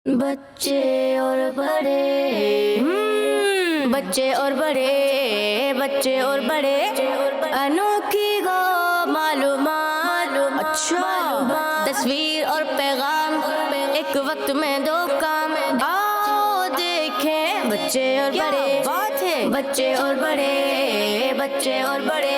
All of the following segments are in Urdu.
بچے اور بڑے بچے اور بڑے بچے اور بڑے انوکھی گو معلومات اچھا تصویر اور پیغام ایک وقت میں دو کام آؤ دیکھیں بچے اور بڑے بات ہے بچے اور بڑے بچے اور بڑے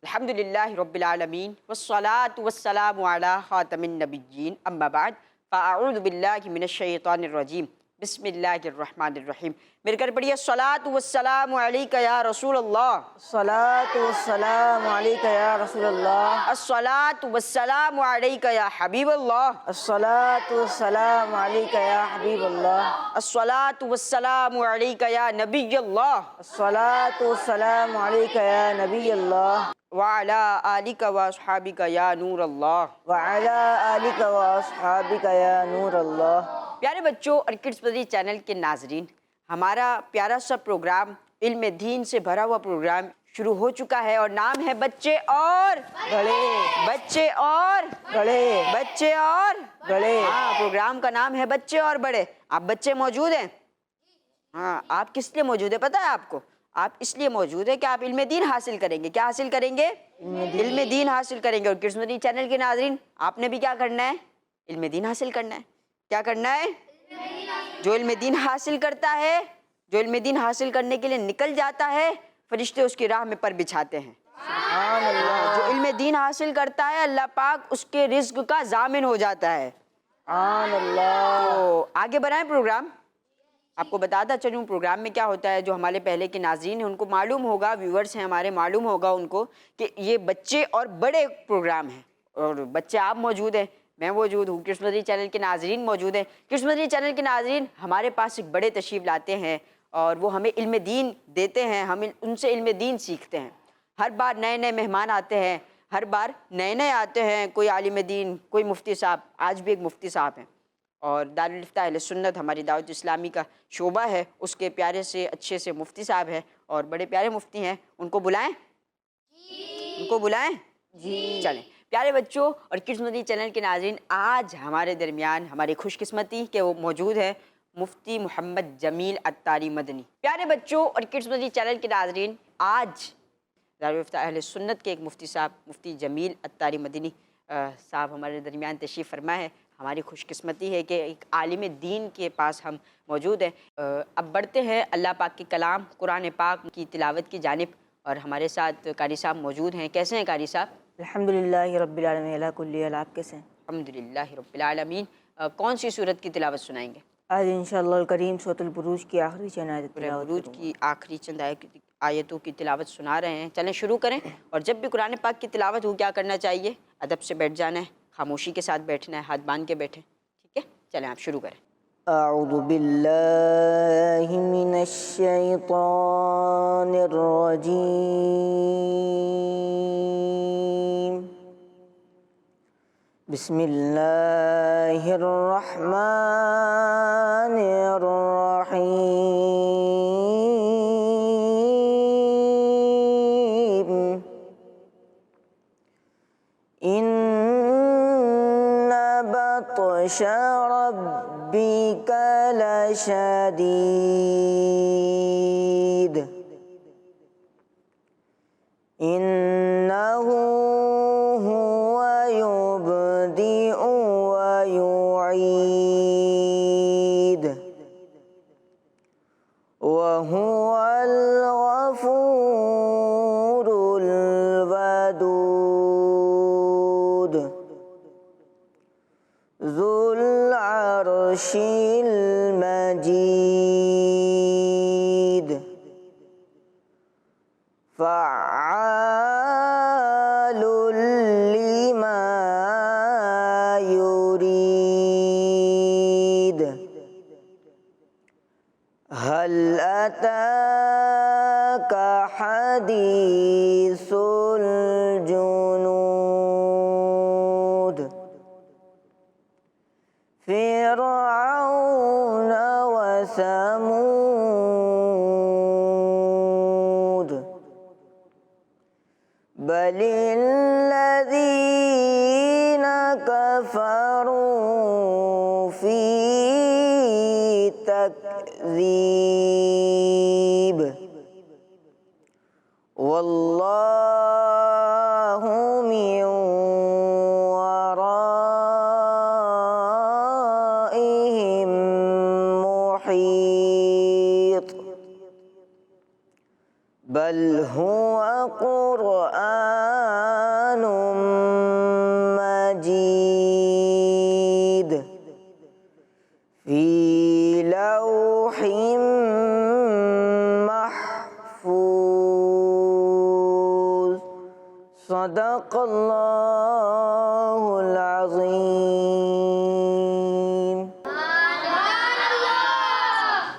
الحمدللہ رب العالمین والصلاة والسلام علی خاتم النبیین اما بعد فاعوذ باللہ من الشیطان الرجیم بسم اللہ الرحمن الرحیم. میرے گھر پڑھیے الصلاة والسلام علیکہ یا رسول اللہ. الصلاۃ والسلام علیکہ یا رسول اللہ. الصلاة والسلام علیکہ یا حبیب اللہ. الصلاۃ والسلام علیکہ یا حبیب اللہ. الصلاة والسلام علیکہ یا نبی اللہ. الصلاۃ والسلام علیکہ یا نبی اللہ. وعلی آلکہ واصحابکہ یا نور اللہ. وعلی آلکہ واصحابکہ یا نور اللہ. پیارے بچوں اور کڈس مدنی چینل کے ناظرین، ہمارا پیارا سا پروگرام علم دین سے بھرا ہوا پروگرام شروع ہو چکا ہے اور نام ہے بچے اور بڑے بچے اور بڑے بچے اور بڑے. ہاں، پروگرام کا نام ہے بچے اور بڑے. آپ بچے موجود ہیں؟ ہاں، آپ کس لیے موجود ہیں پتہ ہے آپ کو؟ آپ اس لیے موجود ہیں کہ آپ علم دین حاصل کریں گے. کیا حاصل کریں گے؟ علم دین حاصل کریں گے. اور کڈس مدنی چینل کے ناظرین، آپ نے بھی کیا کرنا ہے؟ علم دین حاصل کرنا ہے. کیا کرنا ہے؟ جو علم دین حاصل کرتا ہے، جو علم دین حاصل کرنے کے لیے نکل جاتا ہے، فرشتے اس کی راہ میں پر بچھاتے ہیں. سبحان اللہ. جو علم دین حاصل کرتا ہے، اللہ پاک اس کے رزق کا ضامن ہو جاتا ہے. سبحان اللہ. تو آگے بڑھائیں پروگرام. آپ کو بتاتا چلوں پروگرام میں کیا ہوتا ہے. جو ہمارے پہلے کے ناظرین ہیں ان کو معلوم ہوگا، ویورز ہیں ہمارے، معلوم ہوگا ان کو کہ یہ بچے اور بڑے پروگرام ہیں. اور بچے آپ موجود ہیں، میں موجود ہوں، کڈس مدنی چینل کے ناظرین موجود ہیں. کڈس مدنی چینل کے ناظرین ہمارے پاس ایک بڑے تشریف لاتے ہیں اور وہ ہمیں علم دین دیتے ہیں، ہم ان سے علم دین سیکھتے ہیں. ہر بار نئے نئے مہمان آتے ہیں، ہر بار نئے نئے آتے ہیں. کوئی عالم دین، کوئی مفتی صاحب. آج بھی ایک مفتی صاحب ہیں اور دارالفتہ اہل سنت ہماری دعوت اسلامی کا شعبہ ہے، اس کے پیارے سے اچھے سے مفتی صاحب ہیں اور بڑے پیارے مفتی ہیں. ان کو بلائیں؟ ان کو بلائیں؟ جی. چلیں. پیارے بچوں اور کڈس مدنی چینل کے ناظرین، آج ہمارے درمیان ہماری خوش قسمتی کہ وہ موجود ہے مفتی محمد جمیل عطاری مدنی. پیارے بچوں اور کڈس مدنی چینل کے ناظرین، آج دارالفتہ اہل سنت کے ایک مفتی صاحب مفتی جمیل عطاری مدنی صاحب ہمارے درمیان تشریف فرما ہے. ہماری خوش قسمتی ہے کہ ایک عالم دین کے پاس ہم موجود ہیں. اب بڑھتے ہیں اللہ پاک کے کلام قرآن پاک کی تلاوت کی جانب اور ہمارے ساتھ قاری صاحب موجود ہیں. کیسے ہیں قاری صاحب؟ الحمدللہ رب العالمین علی کل حال. آپ کیسے ہیں؟ الحمدللہ رب العالمین. کون سی صورت کی تلاوت سنائیں گے؟ آج انشاءاللہ الکریم سورۃ البروج کی آخری چند آیت سورہ تلاوت بروج کروں گا. کی آخری چند آیتوں کی تلاوت سنا رہے ہیں. چلیں شروع کریں. اور جب بھی قرآن پاک کی تلاوت ہو کیا کرنا چاہیے؟ ادب سے بیٹھ جانا ہے، خاموشی کے ساتھ بیٹھنا ہے، ہاتھ باندھ کے بیٹھیں. ٹھیک ہے؟ چلیں آپ شروع کریں. اعوذ باللہ من الشیطان الرجیم. بسم اللہ الرحمن الرحیم. ان بطش ربک لشدید انہ هو يبدئ ويعيد وهو الغفور الودود ذو العرش المجيد فعال لما يريد. هل أتاك حديث الجنود فرعون وثمود بل الذين كفروا في تكذيب والله من ورائهم محيط بل هو قرآن مجيد في لوح محفوظ صدق الله العظيم.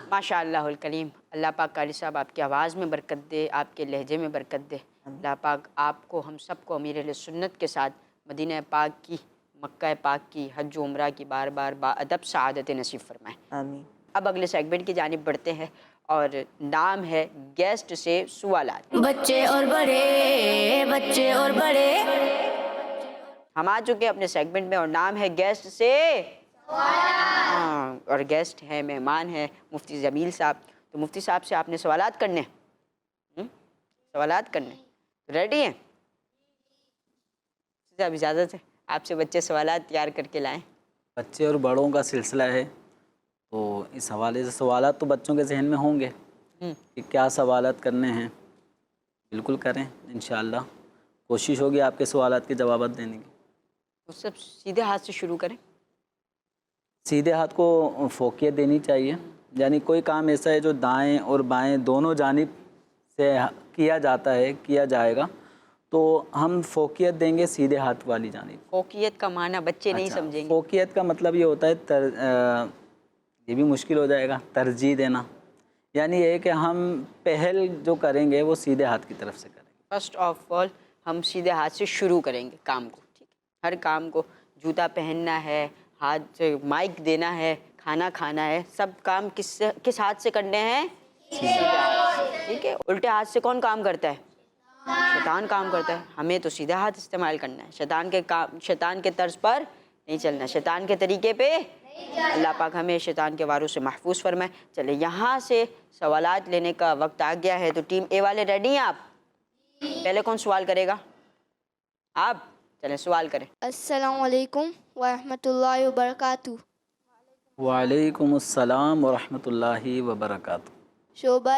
ماشاء اللہ الکلیم. اللہ پاک قاری صاحب آپ کی آواز میں برکت دے، آپ کے لہجے میں برکت دے. اللہ پاک آپ کو، ہم سب کو امیر اہل سنت کے ساتھ مدینہ پاک کی، مکہ پاک کی، حج و عمرہ کی بار بار با ادب سعادت نصیب فرمائے. آمین. اب اگلے سیگمنٹ کی جانب بڑھتے ہیں اور نام ہے گیسٹ سے سوالات. بچے اور بڑے، بچے اور بڑے. ہم آ چکے اپنے سیگمنٹ میں اور نام ہے گیسٹ سے سوالات. اور گیسٹ ہیں، مہمان ہیں مفتی جمیل صاحب. تو مفتی صاحب سے آپ نے سوالات کرنے سوالات کرنے ریڈی ہیں؟ صاحب اجازت ہے آپ سے بچے سوالات تیار کر کے لائیں. بچے اور بڑوں کا سلسلہ ہے تو اس حوالے سے سوالات تو بچوں کے ذہن میں ہوں گے کہ کیا سوالات کرنے ہیں. بالکل کریں انشاءاللہ. کوشش ہوگی آپ کے سوالات کے جوابات دینے کی. وہ سب سیدھے ہاتھ سے شروع کریں. سیدھے ہاتھ کو فوقیت دینی چاہیے. یعنی کوئی کام ایسا ہے جو دائیں اور بائیں دونوں جانب سے کیا جاتا ہے، کیا جائے گا، تو ہم فوقیت دیں گے سیدھے ہاتھ والی جانب. فوقیت کا معنی بچے نہیں سمجھیں گے. فوقیت کا مطلب یہ ہوتا ہے یہ بھی مشکل ہو جائے گا، ترجیح دینا. یعنی یہ ہے کہ ہم پہل جو کریں گے وہ سیدھے ہاتھ کی طرف سے کریں گے. فرسٹ آف آل ہم سیدھے ہاتھ سے شروع کریں گے کام کو. ٹھیک ہے، ہر کام کو، جوتا پہننا ہے، ہاتھ سے مائک دینا ہے، کھانا کھانا ہے، سب کام کس ہاتھ سے کرنے ہیں؟ سیدھے ہاتھ سے. ٹھیک ہے. الٹے ہاتھ سے کون کام کرتا ہے؟ شیطان کام کرتا ہے. ہمیں تو سیدھا ہاتھ استعمال کرنا ہے. شیطان کے طرز پر نہیں چلنا، شیطان کے طریقے پہ. اللہ پاک ہمیں شیطان کے واروں سے محفوظ فرمائے. چلے یہاں سے سوالات لینے کا وقت آ گیا ہے. تو ٹیم اے والے ریڈی ہیں آپ؟ پہلے کون سوال کرے گا؟ آپ. چلیں سوال کریں. السلام علیکم ورحمۃ اللہ وبرکاتہ. وعلیکم السلام ورحمۃ اللہ وبرکاتہ. شعبہ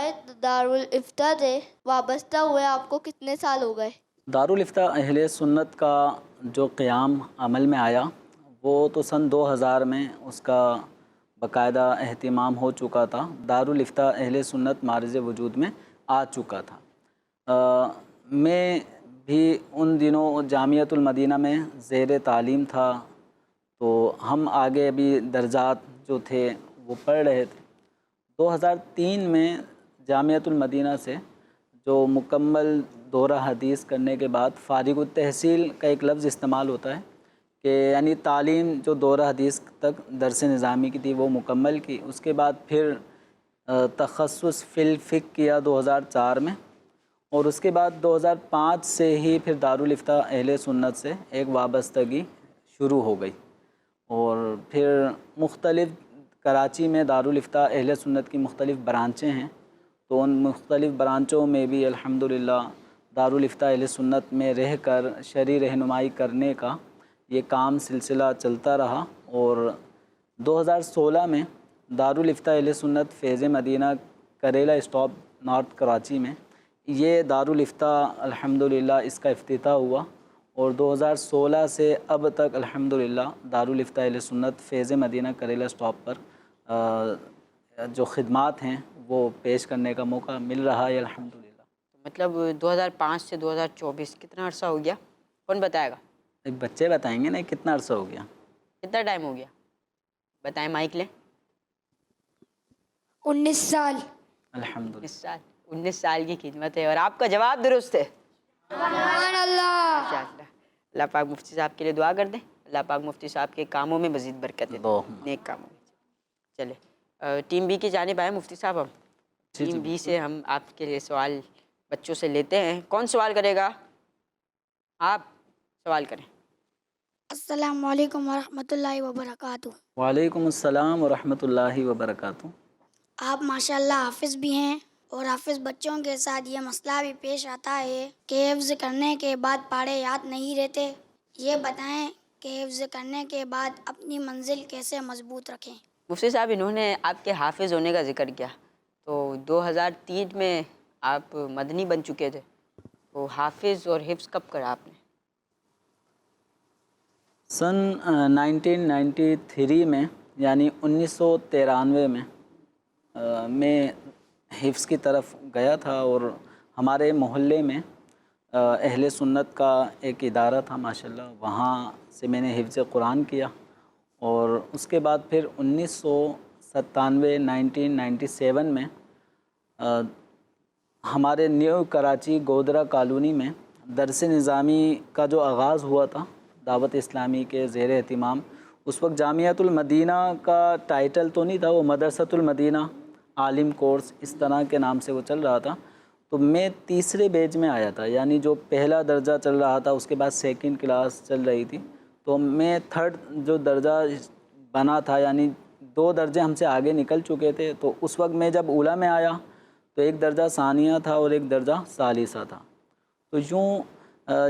دارالفتہ سے وابستہ ہوئے آپ کو کتنے سال ہو گئے؟ دارالفتہ اہل سنت کا جو قیام عمل میں آیا وہ تو سن 2000 میں اس کا باقاعدہ اہتمام ہو چکا تھا. دارالفتہ اہل سنت معرض وجود میں آ چکا تھا. میں بھی ان دنوں جامعۃ المدینہ میں زیر تعلیم تھا، تو ہم آگے ابھی درجات جو تھے وہ پڑھ رہے تھے. 2003 میں جامعۃ المدینہ سے جو مکمل دورہ حدیث کرنے کے بعد فارغ التحصیل کا ایک لفظ استعمال ہوتا ہے کہ یعنی تعلیم جو دورہ حدیث تک درس نظامی کی تھی وہ مکمل کی. اس کے بعد پھر تخصص فی الفقہ کیا 2004 میں، اور اس کے بعد 2005 سے ہی پھر دارالفتہ اہل سنت سے ایک وابستگی شروع ہو گئی. اور پھر مختلف کراچی میں دارالفتہ اہل سنت کی مختلف برانچیں ہیں، تو ان مختلف برانچوں میں بھی الحمدللہ دارالفتہ اہل سنت میں رہ کر شرعی رہنمائی کرنے کا یہ کام سلسلہ چلتا رہا. اور 2016 میں دارالفتہ اہل سنت فیض مدینہ کریلا اسٹاپ نارتھ کراچی میں یہ دارالفتہ الحمدللہ اس کا افتتاح ہوا. اور 2016 سے اب تک الحمدللہ دارالفتہ اہل سنت فیض مدینہ کریلا اسٹاپ پر جو خدمات ہیں وہ پیش کرنے کا موقع مل رہا ہے الحمدللہ. مطلب 2005 سے 2024 کتنا عرصہ ہو گیا؟ کون بتائے گا؟ ایک بچے بتائیں گے نا کتنا عرصہ ہو گیا. کتنا ٹائم ہو گیا؟ بتائیں، مائک لیں. 19 سال. الحمدللہ. 19 سال. 19 سال کی خدمت ہے اور آپ کا جواب درست ہے. سبحان اللہ. ماشاءاللہ. اللہ پاک مفتی صاحب کے لیے دعا کر دیں. اللہ پاک مفتی صاحب کے کاموں میں مزید برکت دے، نیک کاموں میں. چلے ٹیم بی کی جانب آئے مفتی صاحب. ہم ٹیم بی سے ہم آپ کے لیے سوال بچوں سے لیتے ہیں. کون سوال کرے گا؟ آپ سوال کریں. السلام علیکم ورحمۃ اللہ وبرکاتہ. وعلیکم السلام ورحمۃ اللہ وبرکاتہ. آپ ماشاءاللہ حافظ بھی ہیں، اور حافظ بچوں کے ساتھ یہ مسئلہ بھی پیش آتا ہے کہ حفظ کرنے کے بعد پاڑے یاد نہیں رہتے. یہ بتائیں کہ حفظ کرنے کے بعد اپنی منزل کیسے مضبوط رکھیں؟ مفتی صاحب، انہوں نے آپ کے حافظ ہونے کا ذکر کیا، تو 2003 میں آپ مدنی بن چکے تھے، تو حافظ اور حفظ کب کرا آپ نے؟ سن 1993 میں یعنی 1993 میں حفظ کی طرف گیا تھا، اور ہمارے محلے میں اہل سنت کا ایک ادارہ تھا ماشاءاللہ، وہاں سے میں نے حفظ قرآن کیا. اور اس کے بعد پھر 1997 میں ہمارے نیو کراچی گودرا کالونی میں درس نظامی کا جو آغاز ہوا تھا دعوت اسلامی کے زیر اہتمام، اس وقت جامعۃ المدینہ کا ٹائٹل تو نہیں تھا، وہ مدرسۃ المدینہ عالم کورس اس طرح کے نام سے وہ چل رہا تھا. تو میں تیسرے بیچ میں آیا تھا، یعنی جو پہلا درجہ چل رہا تھا اس کے بعد سیکنڈ کلاس چل رہی تھی، تو میں تھرڈ جو درجہ بنا تھا، یعنی 2 درجے ہم سے آگے نکل چکے تھے. تو اس وقت میں جب اولیٰ میں آیا تو ایک درجہ ثانیہ تھا اور ایک درجہ ثالثہ تھا. تو یوں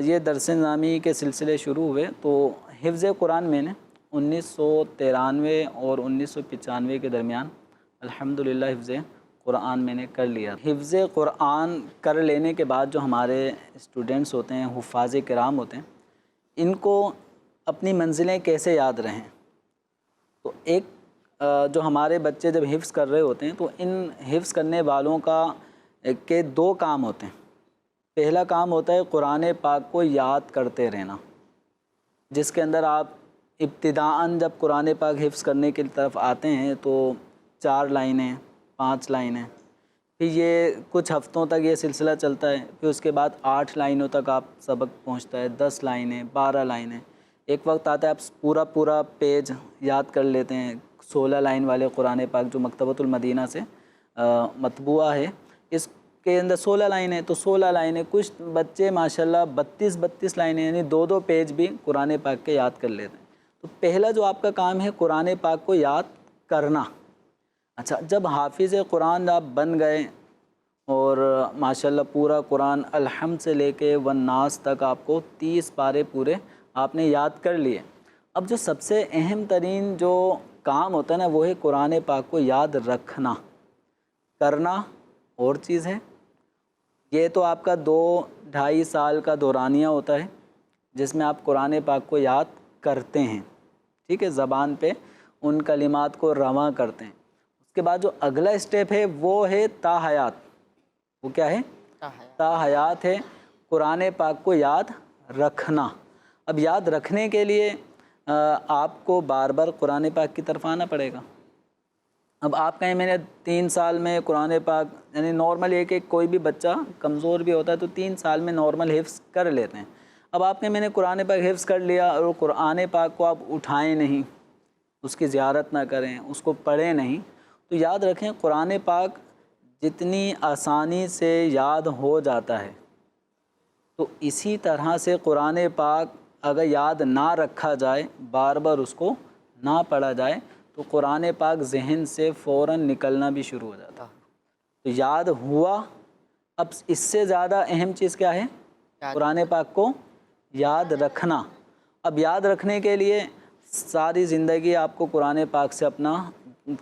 یہ درس نظامی کے سلسلے شروع ہوئے. تو حفظ قرآن میں نے 1993 اور 1995 کے درمیان الحمدللہ حفظ قرآن میں نے کر لیا. حفظ قرآن کر لینے کے بعد جو ہمارے اسٹوڈنٹس ہوتے ہیں، حفاظ کرام ہوتے ہیں، ان کو اپنی منزلیں کیسے یاد رہیں. تو ایک جو ہمارے بچے جب حفظ کر رہے ہوتے ہیں تو ان حفظ کرنے والوں کے 2 کام ہوتے ہیں. پہلا کام ہوتا ہے قرآن پاک کو یاد کرتے رہنا، جس کے اندر آپ ابتداءً جب قرآن پاک حفظ کرنے کی طرف آتے ہیں تو 4 لائنیں 5 لائنیں، پھر یہ کچھ ہفتوں تک یہ سلسلہ چلتا ہے، پھر اس کے بعد 8 لائنوں تک آپ سبق پہنچتا ہے، 10 لائنیں 12 لائنیں، ایک وقت آتا ہے آپ پورا پیج یاد کر لیتے ہیں. 16 لائن والے قرآن پاک جو مکتبۃ المدینہ سے مطبوعہ ہے، اس کے اندر 16 لائنیں، تو 16 لائنیں کچھ بچے ماشاءاللہ 32 لائنیں یعنی 2 پیج بھی قرآن پاک کے یاد کر لیتے ہیں. تو پہلا جو آپ کا کام ہے قرآن پاک کو یاد کرنا. اچھا، جب حافظ قرآن آپ بن گئے اور ماشاءاللہ پورا قرآن الحمد سے لے کے والناس تک آپ کو 30 پارے پورے آپ نے یاد کر لیے. اب جو سب سے اہم ترین جو کام ہوتا ہے نا، وہ ہے قرآن پاک کو یاد رکھنا. کرنا اور چیز ہے، یہ تو آپ کا 2-2.5 سال کا دورانیہ ہوتا ہے جس میں آپ قرآن پاک کو یاد کرتے ہیں، ٹھیک ہے، زبان پہ ان کلمات کو رواں کرتے ہیں. اس کے بعد جو اگلا اسٹیپ ہے وہ ہے تا حیات. وہ کیا ہے؟ تا حیات ہے قرآن پاک کو یاد رکھنا. اب یاد رکھنے کے لیے آپ کو بار بار قرآن پاک کی طرف آنا پڑے گا. اب آپ کہیں میں نے 3 سال میں قرآن پاک، یعنی نارمل یہ کہ کوئی بھی بچہ کمزور بھی ہوتا ہے تو 3 سال میں نارمل حفظ کر لیتے ہیں. اب آپ نے میں نے قرآن پاک حفظ کر لیا اور قرآن پاک کو آپ اٹھائیں نہیں، اس کی زیارت نہ کریں، اس کو پڑھیں نہیں، تو یاد رکھیں قرآن پاک جتنی آسانی سے یاد ہو جاتا ہے، تو اسی طرح سے قرآن پاک اگر یاد نہ رکھا جائے، بار بار اس کو نہ پڑھا جائے، تو قرآن پاک ذہن سے فوراً نکلنا بھی شروع ہو جاتا. تو یاد ہوا. اب اس سے زیادہ اہم چیز کیا ہے؟ قرآن پاک کو یاد رکھنا. اب یاد رکھنے کے لیے ساری زندگی آپ کو قرآن پاک سے اپنا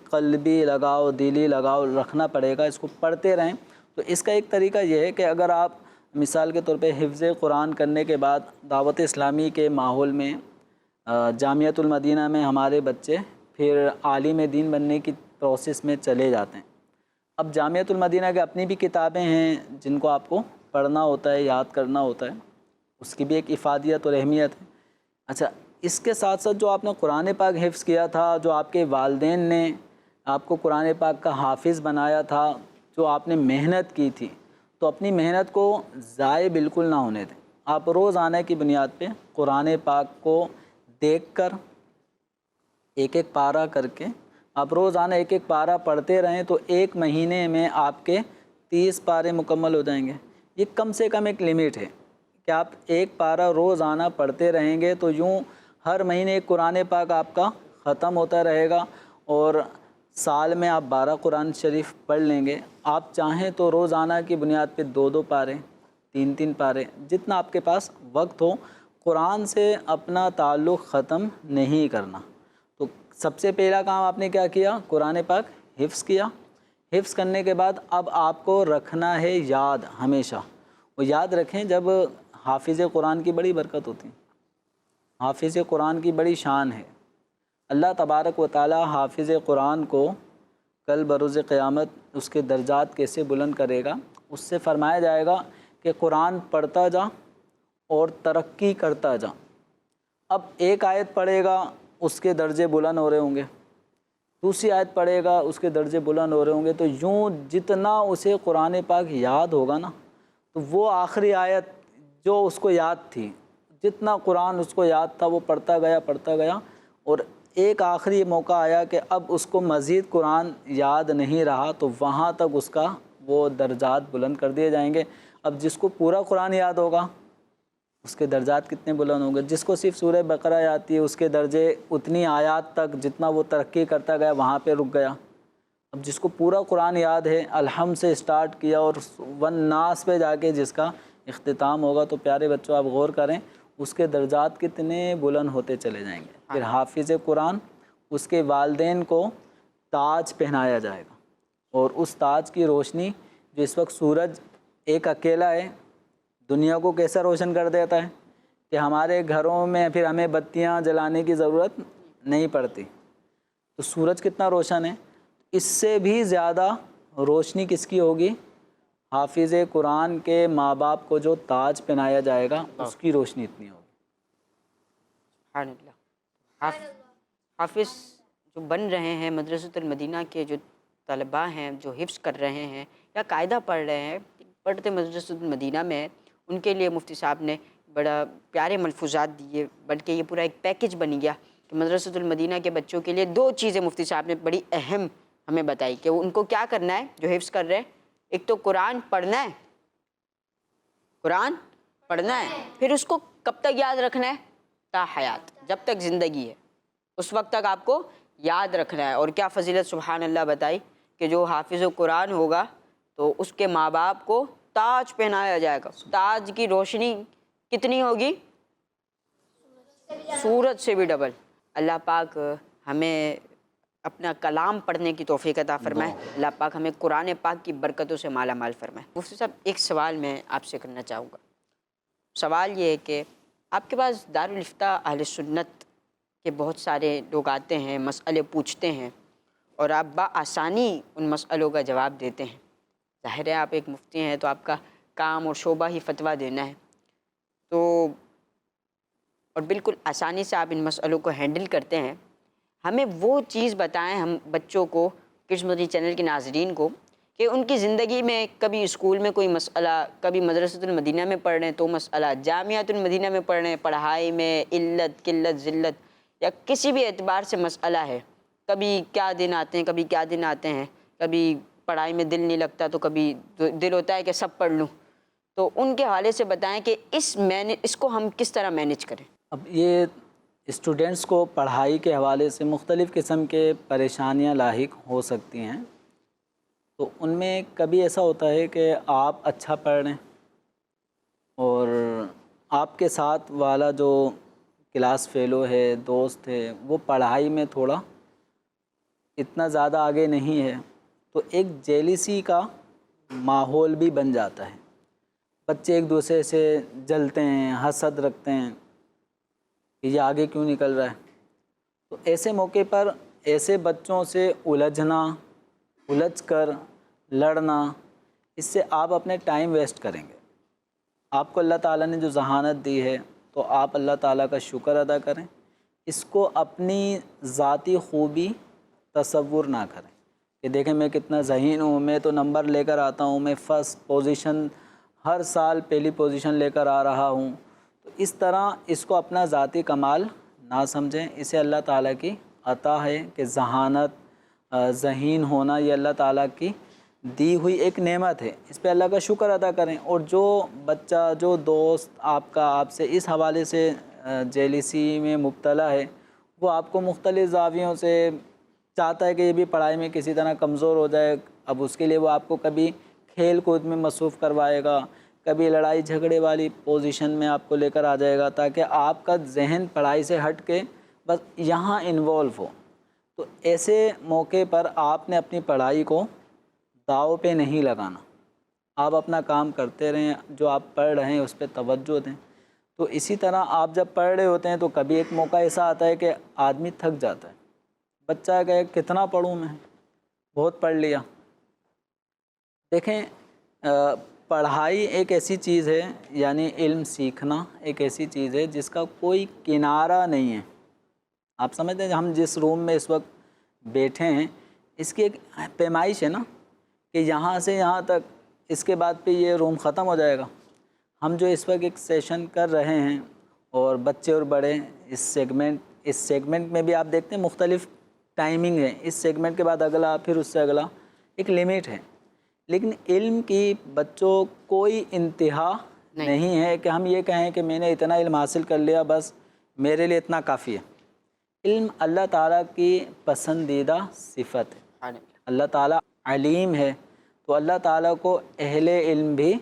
قلبی لگاؤ، دلی لگاؤ رکھنا پڑے گا، اس کو پڑھتے رہیں. تو اس کا ایک طریقہ یہ ہے کہ اگر آپ مثال کے طور پہ حفظ قرآن کرنے کے بعد دعوت اسلامی کے ماحول میں جامعۃ المدینہ میں ہمارے بچے پھر عالم دین بننے کی پروسیس میں چلے جاتے ہیں. اب جامعۃ المدینہ کے اپنی بھی کتابیں ہیں جن کو آپ کو پڑھنا ہوتا ہے، یاد کرنا ہوتا ہے، اس کی بھی ایک افادیت اور اہمیت ہے. اچھا، اس کے ساتھ ساتھ جو آپ نے قرآن پاک حفظ کیا تھا، جو آپ کے والدین نے آپ کو قرآن پاک کا حافظ بنایا تھا، جو آپ نے محنت کی تھی، تو اپنی محنت کو ضائع بالکل نہ ہونے دیں. آپ روزانہ کی بنیاد پہ قرآن پاک کو دیکھ کر ایک پارہ کر کے آپ روزانہ ایک پارہ پڑھتے رہیں تو 1 مہینے میں آپ کے 30 پارے مکمل ہو جائیں گے. یہ کم سے کم ایک لمٹ ہے کہ آپ 1 پارہ روزانہ پڑھتے رہیں گے تو یوں ہر مہینے ایک قرآن پاک آپ کا ختم ہوتا رہے گا. اور سال میں آپ 12 قرآن شریف پڑھ لیں گے. آپ چاہیں تو روزانہ کی بنیاد پہ 2 پارے 3 پارے جتنا آپ کے پاس وقت ہو قرآن سے اپنا تعلق ختم نہیں کرنا. تو سب سے پہلا کام آپ نے کیا کیا؟ قرآن پاک حفظ کیا. حفظ کرنے کے بعد اب آپ کو رکھنا ہے یاد ہمیشہ. وہ یاد رکھیں جب حافظ قرآن کی بڑی برکت ہوتی ہے, حافظ قرآن کی بڑی شان ہے. اللہ تبارک و تعالی حافظ قرآن کو کل بروز قیامت اس کے درجات کیسے بلند کرے گا. اس سے فرمایا جائے گا کہ قرآن پڑھتا جا اور ترقی کرتا جا. اب ایک آیت پڑھے گا اس کے درجے بلند ہو رہے ہوں گے, دوسری آیت پڑھے گا اس کے درجے بلند ہو رہے ہوں گے. تو یوں جتنا اسے قرآن پاک یاد ہوگا نا, تو وہ آخری آیت جو اس کو یاد تھی, جتنا قرآن اس کو یاد تھا وہ پڑھتا گیا اور ایک آخری موقع آیا کہ اب اس کو مزید قرآن یاد نہیں رہا, تو وہاں تک اس کا وہ درجات بلند کر دیے جائیں گے. اب جس کو پورا قرآن یاد ہوگا اس کے درجات کتنے بلند ہوں گے. جس کو صرف سورہ بقرہ آتی ہے اس کے درجے اتنی آیات تک جتنا وہ ترقی کرتا گیا وہاں پہ رک گیا. اب جس کو پورا قرآن یاد ہے, الحمد سے اسٹارٹ کیا اور والناس پہ جا کے جس کا اختتام ہوگا, تو پیارے بچوں آپ غور کریں اس کے درجات کتنے بلند ہوتے چلے جائیں گے. پھر حافظ قرآن اس کے والدین کو تاج پہنایا جائے گا, اور اس تاج کی روشنی جو اس وقت سورج ایک اکیلا ہے دنیا کو کیسا روشن کر دیتا ہے کہ ہمارے گھروں میں پھر ہمیں بتیاں جلانے کی ضرورت نہیں پڑتی. تو سورج کتنا روشن ہے, اس سے بھی زیادہ روشنی کس کی ہوگی؟ حافظ قرآن کے ماں باپ کو جو تاج پہنایا جائے گا اس کی روشنی اتنی ہوگی. سبحان اللہ. حافظ جو بن رہے ہیں مدرسۃ المدینہ کے جو طلباء ہیں, جو حفظ کر رہے ہیں یا قاعدہ پڑھ رہے ہیں, پڑھتے مدرسۃ المدینہ میں, ان کے لیے مفتی صاحب نے بڑا پیارے ملفوظات دیے, بلکہ یہ پورا ایک پیکج بن گیا کہ مدرسۃ المدینہ کے بچوں کے لیے 2 چیزیں مفتی صاحب نے بڑی اہم ہمیں بتائی کہ ان کو کیا کرنا ہے جو حفظ کر رہے ہیں. ایک تو قرآن پڑھنا ہے, قرآن پڑھنا ہے, پھر اس کو کب تک یاد رکھنا ہے؟ تا حیات, جب تک زندگی ہے اس وقت تک آپ کو یاد رکھنا ہے. اور کیا فضیلت سبحان اللہ بتائی کہ جو حافظ قرآن ہوگا تو اس کے ماں باپ کو تاج پہنایا جائے گا. تاج کی روشنی کتنی ہوگی؟ سورج سے بھی ڈبل. اللہ پاک ہمیں اپنا کلام پڑھنے کی توفیق عطا فرمائے. اللہ پاک ہمیں قرآن پاک کی برکتوں سے مالا مال فرمائے. مفتی صاحب ایک سوال میں آپ سے کرنا چاہوں گا. سوال یہ ہے کہ آپ کے پاس دارالافتاء اہل سنت کے بہت سارے لوگ آتے ہیں, مسئلے پوچھتے ہیں, اور آپ بآسانی ان مسئلوں کا جواب دیتے ہیں. ظاہر ہے آپ ایک مفتی ہیں تو آپ کا کام اور شعبہ ہی فتویٰ دینا ہے, تو اور بالکل آسانی سے آپ ان مسئلوں کو ہینڈل کرتے ہیں. ہمیں وہ چیز بتائیں ہم بچوں کو, کڈس مدنی چینل کے ناظرین کو, کہ ان کی زندگی میں کبھی اسکول میں کوئی مسئلہ, کبھی مدرسۃ المدینہ میں پڑھ رہے ہیں تو مسئلہ, جامعۃ المدینہ میں پڑھ رہے ہیں, پڑھائی میں علت قلت ذلت یا کسی بھی اعتبار سے مسئلہ ہے, کبھی کیا دن آتے ہیں کبھی کیا دن آتے ہیں, کبھی پڑھائی میں دل نہیں لگتا تو کبھی دل ہوتا ہے کہ سب پڑھ لوں. تو ان کے حوالے سے بتائیں کہ اس کو ہم کس طرح مینیج کریں. اب یہ اسٹوڈنٹس کو پڑھائی کے حوالے سے مختلف قسم کے پریشانیاں لاحق ہو سکتی ہیں. تو ان میں کبھی ایسا ہوتا ہے کہ آپ اچھا پڑھ رہے ہیں اور آپ کے ساتھ والا جو کلاس فیلو ہے, دوست ہے, وہ پڑھائی میں تھوڑا اتنا زیادہ آگے نہیں ہے, تو ایک جیلیسی کا ماحول بھی بن جاتا ہے. بچے ایک دوسرے سے جلتے ہیں, حسد رکھتے ہیں کہ یہ آگے کیوں نکل رہا ہے. تو ایسے موقع پر ایسے بچوں سے الجھ کر لڑنا, اس سے آپ اپنے ٹائم ویسٹ کریں گے. آپ کو اللہ تعالیٰ نے جو ذہانت دی ہے تو آپ اللہ تعالیٰ کا شکر ادا کریں. اس کو اپنی ذاتی خوبی تصور نہ کریں کہ دیکھیں میں کتنا ذہین ہوں, میں تو نمبر لے کر آتا ہوں, میں فرسٹ پوزیشن ہر سال پہلی پوزیشن لے کر آ رہا ہوں. تو اس طرح اس کو اپنا ذاتی کمال نہ سمجھیں. اسے اللہ تعالیٰ کی عطا ہے کہ ذہانت, ذہین ہونا یہ اللہ تعالیٰ کی دی ہوئی ایک نعمت ہے, اس پہ اللہ کا شکر ادا کریں. اور جو بچہ, جو دوست آپ سے اس حوالے سے جیلیسی میں مبتلا ہے, وہ آپ کو مختلف زاویوں سے چاہتا ہے کہ یہ بھی پڑھائی میں کسی طرح کمزور ہو جائے، اب اس کے لیے وہ آپ کو کبھی کھیل کود میں مصروف کروائے گا، کبھی لڑائی جھگڑے والی پوزیشن میں آپ کو لے کر آ جائے گا، تاکہ آپ کا ذہن پڑھائی سے ہٹ کے بس یہاں انوالو ہو۔ تو ایسے موقع پر آپ نے اپنی پڑھائی کو داؤ پہ نہیں لگانا، آپ اپنا کام کرتے رہیں، جو آپ پڑھ رہے ہیں اس پہ توجہ دیں۔ تو اسی طرح آپ جب پڑھ رہے ہوتے ہیں تو کبھی ایک موقع ایسا آتا ہے کہ آدمی تھک جاتا ہے، بچہ کہ کتنا پڑھوں میں، بہت پڑھ لیا۔ دیکھیں پڑھائی ایک ایسی چیز ہے، یعنی علم سیکھنا ایک ایسی چیز ہے جس کا کوئی کنارہ نہیں ہے۔ آپ سمجھتے ہیں ہم جس روم میں اس وقت بیٹھے ہیں اس کی ایک پیمائش ہے نا، کہ یہاں سے یہاں تک، اس کے بعد پہ یہ روم ختم ہو جائے گا۔ ہم جو اس وقت ایک سیشن کر رہے ہیں اور بچے اور بڑے اس سیگمنٹ میں بھی آپ دیکھتے ہیں مختلف ٹائمنگ ہے، اس سیگمنٹ کے بعد اگلا، پھر اس سے اگلا، ایک لمٹ ہے۔ لیکن علم کی بچوں کوئی انتہا نہیں ہے کہ ہم یہ کہیں کہ میں نے اتنا علم حاصل کر لیا بس میرے لیے اتنا کافی ہے۔ علم اللہ تعالیٰ کی پسندیدہ صفت ہے۔ اللہ تعالیٰ علیم ہے تو اللہ تعالیٰ کو اہل علم بھی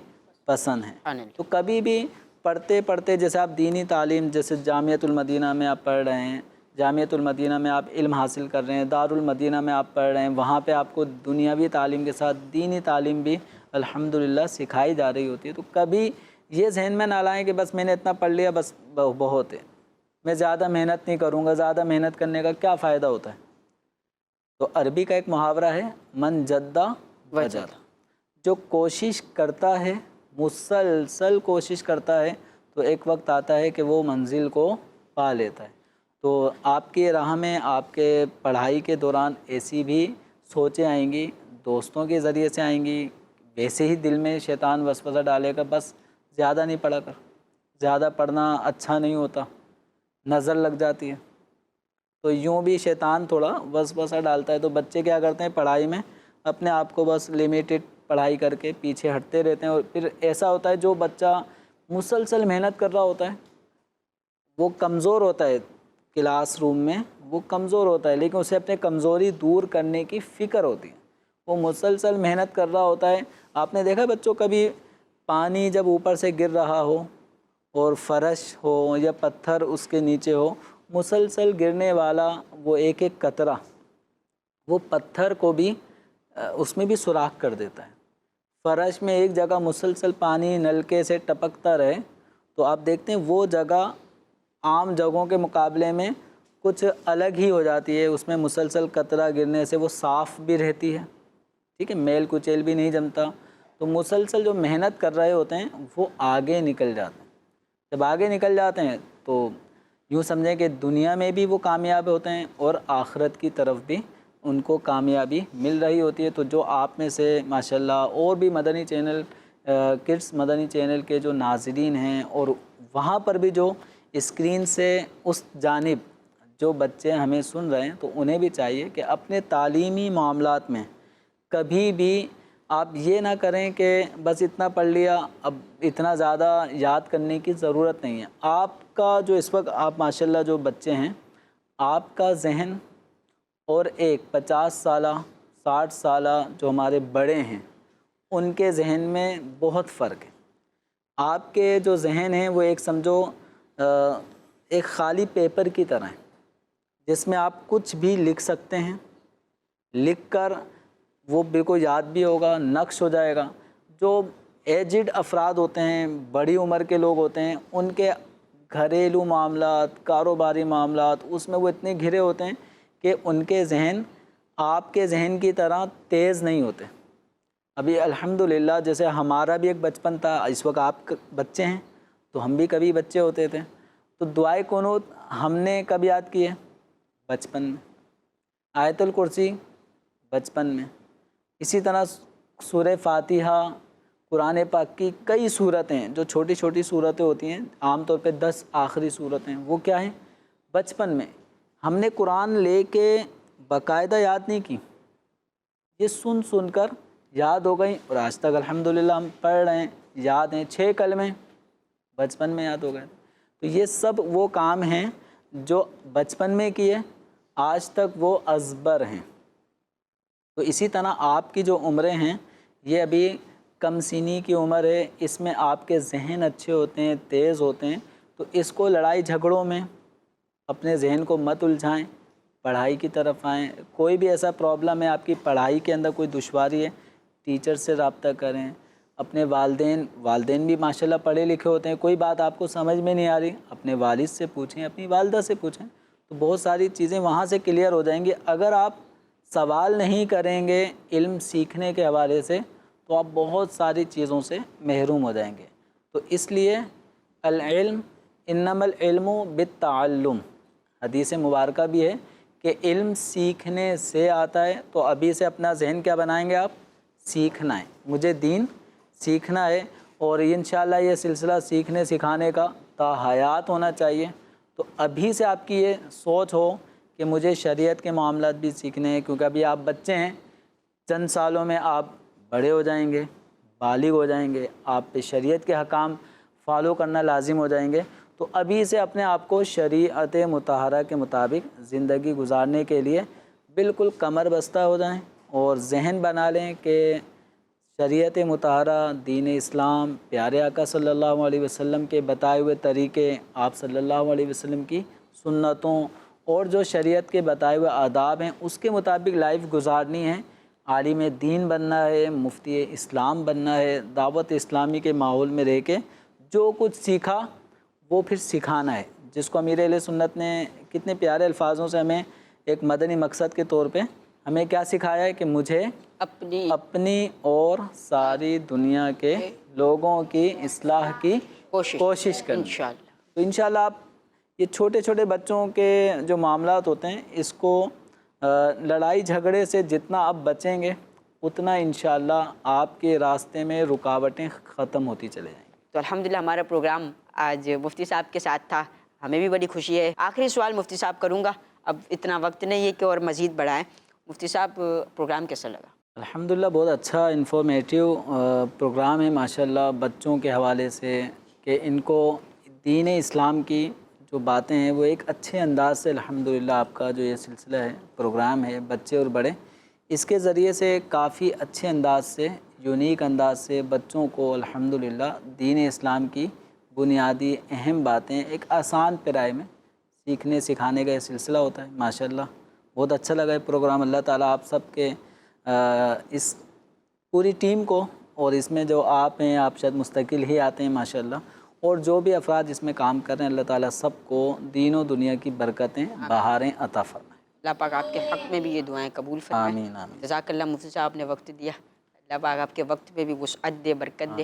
پسند ہے۔ تو کبھی بھی پڑھتے پڑھتے، جیسے آپ دینی تعلیم، جیسے جامعۃ المدینہ میں آپ پڑھ رہے ہیں، جامعۃ المدینہ میں آپ علم حاصل کر رہے ہیں، دارالمدینہ میں آپ پڑھ رہے ہیں، وہاں پہ آپ کو دنیاوی تعلیم کے ساتھ دینی تعلیم بھی الحمدللہ سکھائی جا رہی ہوتی ہے۔ تو کبھی یہ ذہن میں نہ لائیں کہ بس میں نے اتنا پڑھ لیا بس بہت ہے، میں زیادہ محنت نہیں کروں گا، زیادہ محنت کرنے کا کیا فائدہ ہوتا ہے۔ تو عربی کا ایک محاورہ ہے، من جدہ وجدہ، جو کوشش کرتا ہے، مسلسل کوشش کرتا ہے، تو ایک وقت آتا ہے کہ وہ منزل کو پا لیتا ہے۔ تو آپ کی راہ میں، آپ کے پڑھائی کے دوران ایسی بھی سوچیں آئیں گی، دوستوں کے ذریعے سے آئیں گی، ویسے ہی دل میں شیطان وسوسہ ڈالے گا بس زیادہ نہیں پڑھا کر، زیادہ پڑھنا اچھا نہیں ہوتا، نظر لگ جاتی ہے۔ تو یوں بھی شیطان تھوڑا وسوسہ ڈالتا ہے، تو بچے کیا کرتے ہیں پڑھائی میں اپنے آپ کو بس لیمیٹڈ پڑھائی کر کے پیچھے ہٹتے رہتے ہیں۔ اور پھر ایسا ہوتا ہے جو بچہ مسلسل محنت کر رہا ہوتا ہے وہ کمزور ہوتا ہے، کلاس روم میں وہ کمزور ہوتا ہے، لیکن اسے اپنے کمزوری دور کرنے کی فکر ہوتی ہے، وہ مسلسل محنت کر رہا ہوتا ہے۔ آپ نے دیکھا بچوں کبھی پانی جب اوپر سے گر رہا ہو اور فرش ہو یا پتھر اس کے نیچے ہو، مسلسل گرنے والا وہ ایک ایک قطرہ وہ پتھر کو بھی اس میں بھی سوراخ کر دیتا ہے۔ فرش میں ایک جگہ مسلسل پانی نلکے سے ٹپکتا رہے تو آپ دیکھتے ہیں وہ جگہ عام جگہوں کے مقابلے میں کچھ الگ ہی ہو جاتی ہے، اس میں مسلسل قطرہ گرنے سے وہ صاف بھی رہتی ہے، ٹھیک ہے، میل کچیل بھی نہیں جمتا۔ تو مسلسل جو محنت کر رہے ہوتے ہیں وہ آگے نکل جاتے ہیں۔ جب آگے نکل جاتے ہیں تو یوں سمجھیں کہ دنیا میں بھی وہ کامیاب ہوتے ہیں اور آخرت کی طرف بھی ان کو کامیابی مل رہی ہوتی ہے۔ تو جو آپ میں سے ماشاءاللہ اور بھی مدنی چینل کڈس مدنی چینل کے جو ناظرین ہیں، اور وہاں پر بھی جو اسکرین سے اس جانب جو بچے ہمیں سن رہے ہیں، تو انہیں بھی چاہیے کہ اپنے تعلیمی معاملات میں کبھی بھی آپ یہ نہ کریں کہ بس اتنا پڑھ لیا، اب اتنا زیادہ یاد کرنے کی ضرورت نہیں ہے۔ آپ کا جو اس وقت آپ ماشاءاللہ جو بچے ہیں، آپ کا ذہن اور ایک 50 سالہ 60 سالہ جو ہمارے بڑے ہیں ان کے ذہن میں بہت فرق ہے۔ آپ کے جو ذہن ہیں وہ ایک سمجھو ایک خالی پیپر کی طرح ہے، جس میں آپ کچھ بھی لکھ سکتے ہیں، لکھ کر وہ بالکل یاد بھی ہوگا، نقش ہو جائے گا۔ جو ایجڈ افراد ہوتے ہیں، بڑی عمر کے لوگ ہوتے ہیں، ان کے گھریلو معاملات، کاروباری معاملات، اس میں وہ اتنے گھرے ہوتے ہیں کہ ان کے ذہن آپ کے ذہن کی طرح تیز نہیں ہوتے۔ ابھی الحمدللہ جیسے ہمارا بھی ایک بچپن تھا، اس وقت آپ بچے ہیں تو ہم بھی کبھی بچے ہوتے تھے، تو دعائے قنوت ہم نے کب یاد کی ہے؟ بچپن میں۔ آیت الکرسی بچپن میں۔ اسی طرح سورہ فاتحہ، قرآن پاک کی کئی صورتیں جو چھوٹی چھوٹی صورتیں ہوتی ہیں، عام طور پہ 10 آخری صورتیں، وہ کیا ہیں؟ بچپن میں۔ ہم نے قرآن لے کے باقاعدہ یاد نہیں کی، یہ سن سن کر یاد ہو گئی، اور آج تک الحمدللہ ہم پڑھ رہے ہیں، یاد ہیں۔ 6 کلمے بچپن میں یاد ہو گئے۔ تو یہ سب وہ کام ہیں جو بچپن میں کیے، آج تک وہ ازبر ہیں۔ تو اسی طرح آپ کی جو عمریں ہیں یہ ابھی کم سینی کی عمر ہے، اس میں آپ کے ذہن اچھے ہوتے ہیں، تیز ہوتے ہیں، تو اس کو لڑائی جھگڑوں میں اپنے ذہن کو مت الجھائیں، پڑھائی کی طرف آئیں۔ کوئی بھی ایسا پرابلم ہے، آپ کی پڑھائی کے اندر کوئی دشواری ہے، ٹیچر سے رابطہ کریں۔ اپنے والدین بھی ماشاءاللہ پڑھے لکھے ہوتے ہیں، کوئی بات آپ کو سمجھ میں نہیں آ رہی، اپنے والد سے پوچھیں، اپنی والدہ سے پوچھیں، تو بہت ساری چیزیں وہاں سے کلیئر ہو جائیں گی۔ اگر آپ سوال نہیں کریں گے علم سیکھنے کے حوالے سے تو آپ بہت ساری چیزوں سے محروم ہو جائیں گے۔ تو اس لیے العلم انما العلم بالتعلم، حدیث مبارکہ بھی ہے کہ علم سیکھنے سے آتا ہے۔ تو ابھی سے اپنا ذہن کیا بنائیں گے آپ؟ سیکھنا ہے، مجھے دین سیکھنا ہے، اور انشاءاللہ یہ سلسلہ سیکھنے سکھانے کا تا حیات ہونا چاہیے۔ تو ابھی سے آپ کی یہ سوچ ہو کہ مجھے شریعت کے معاملات بھی سیکھنے ہیں، کیونکہ ابھی آپ بچے ہیں، چند سالوں میں آپ بڑے ہو جائیں گے، بالغ ہو جائیں گے، آپ پہ شریعت کے حکام فالو کرنا لازم ہو جائیں گے۔ تو ابھی سے اپنے آپ کو شریعت مطہرہ کے مطابق زندگی گزارنے کے لیے بالکل کمر بستہ ہو جائیں، اور ذہن بنا لیں کہ شریعت مطہرہ، دین اسلام، پیارے آقا صلی اللہ علیہ وسلم کے بتائے ہوئے طریقے، آپ صلی اللہ علیہ وسلم کی سنتوں اور جو شریعت کے بتائے ہوئے آداب ہیں اس کے مطابق لائف گزارنی ہے۔ عالم دین بننا ہے، مفتی اسلام بننا ہے، دعوت اسلامی کے ماحول میں رہ کے جو کچھ سیکھا وہ پھر سکھانا ہے، جس کو امیر اہل سنت نے کتنے پیارے الفاظوں سے ہمیں ایک مدنی مقصد کے طور پہ ہمیں کیا سکھایا ہے کہ مجھے اپنی اور ساری دنیا کے لوگوں کی اصلاح کی کوشش کرنی۔ تو انشاءاللہ آپ یہ چھوٹے چھوٹے بچوں کے جو معاملات ہوتے ہیں اس کو لڑائی جھگڑے سے جتنا آپ بچیں گے اتنا انشاءاللہ آپ کے راستے میں رکاوٹیں ختم ہوتی چلے جائیں گی۔ تو الحمدللہ ہمارا پروگرام آج مفتی صاحب کے ساتھ تھا، ہمیں بھی بڑی خوشی ہے۔ آخری سوال مفتی صاحب کروں گا، اب اتنا وقت نہیں ہے کہ اور مزید بڑھائیں۔ مفتی صاحب پروگرام کیسا لگا؟ الحمدللہ بہت اچھا انفارمیٹیو پروگرام ہے ماشاءاللہ، بچوں کے حوالے سے کہ ان کو دین اسلام کی جو باتیں ہیں وہ ایک اچھے انداز سے الحمدللہ آپ کا جو یہ سلسلہ ہے پروگرام ہے بچے اور بڑے، اس کے ذریعے سے کافی اچھے انداز سے یونیک انداز سے بچوں کو الحمدللہ دین اسلام کی بنیادی اہم باتیں ایک آسان پیرائی میں سیکھنے سکھانے کا یہ سلسلہ ہوتا ہے ماشاءاللہ۔ بہت اچھا لگا یہ پروگرام۔ اللہ تعالیٰ آپ سب کے اس پوری ٹیم کو، اور اس میں جو آپ ہیں، آپ شاید مستقل ہی آتے ہیں ماشاءاللہ، اور جو بھی افراد اس میں کام کر رہے ہیں، اللہ تعالیٰ سب کو دین و دنیا کی برکتیں بہاریں عطا فرمائیں۔ اللہ پاک آپ کے حق میں بھی یہ دعائیں قبول فرمائیں۔ آمین آمین۔ جزاک اللہ مفتی صاحب نے وقت دیا، اللہ پاک آپ کے وقت پہ بھی وسعت دے، برکت دے۔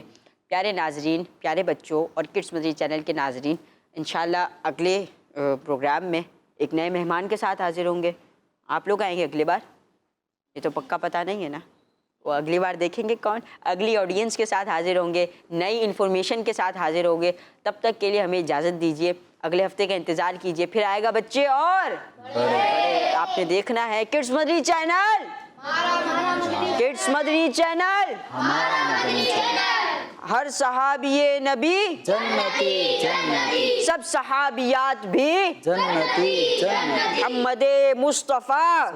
پیارے ناظرین، پیارے بچوں اور کڈس مدنی چینل کے ناظرین، انشاءاللہ اگلے پروگرام میں ایک نئے مہمان کے ساتھ حاضر ہوں گے۔ آپ لوگ آئیں گے اگلی بار؟ یہ تو پکا پتہ نہیں ہے نا، وہ اگلی بار دیکھیں گے کون اگلی آڈینس کے ساتھ حاضر ہوں گے، نئی انفارمیشن کے ساتھ حاضر ہوں گے۔ تب تک کے لیے ہمیں اجازت دیجیے، اگلے ہفتے کا انتظار کیجیے، پھر آئے گا بچے اور بڑے۔ آپ نے دیکھنا ہے کڈس مدنی چینل، کڈس مدنی چینل، ہر صحابی نبی جنتی جنتی، سب صحابیات بھی جنتی جنتی، محمد مصطفیٰ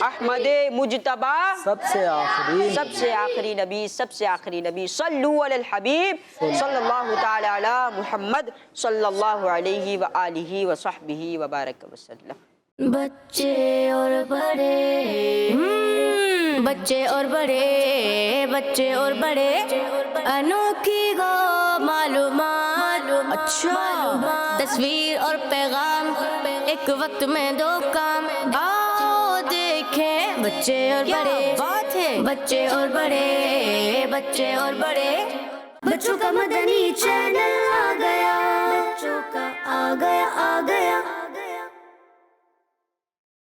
احمد مجتبیٰ سب سے آخری سب سے آخری نبی، سب سے آخری نبی۔ صلو علی الحبیب صلی اللہ تعالی علی محمد صلی اللہ علیہ وآلہ وصحبہ وبارک وسلم۔ بچے اور بڑے، بچے اور بڑے، بچے اور بڑے، انوکھی گو معلومات، اچھا تصویر اور پیغام، ایک وقت میں دو کام، آؤ دیکھیں بچے اور بڑے، بات ہے بچے اور بڑے، بچے اور بڑے، بچوں کا مدنی چینل آ گیا، بچوں کا آ گیا آ گیا۔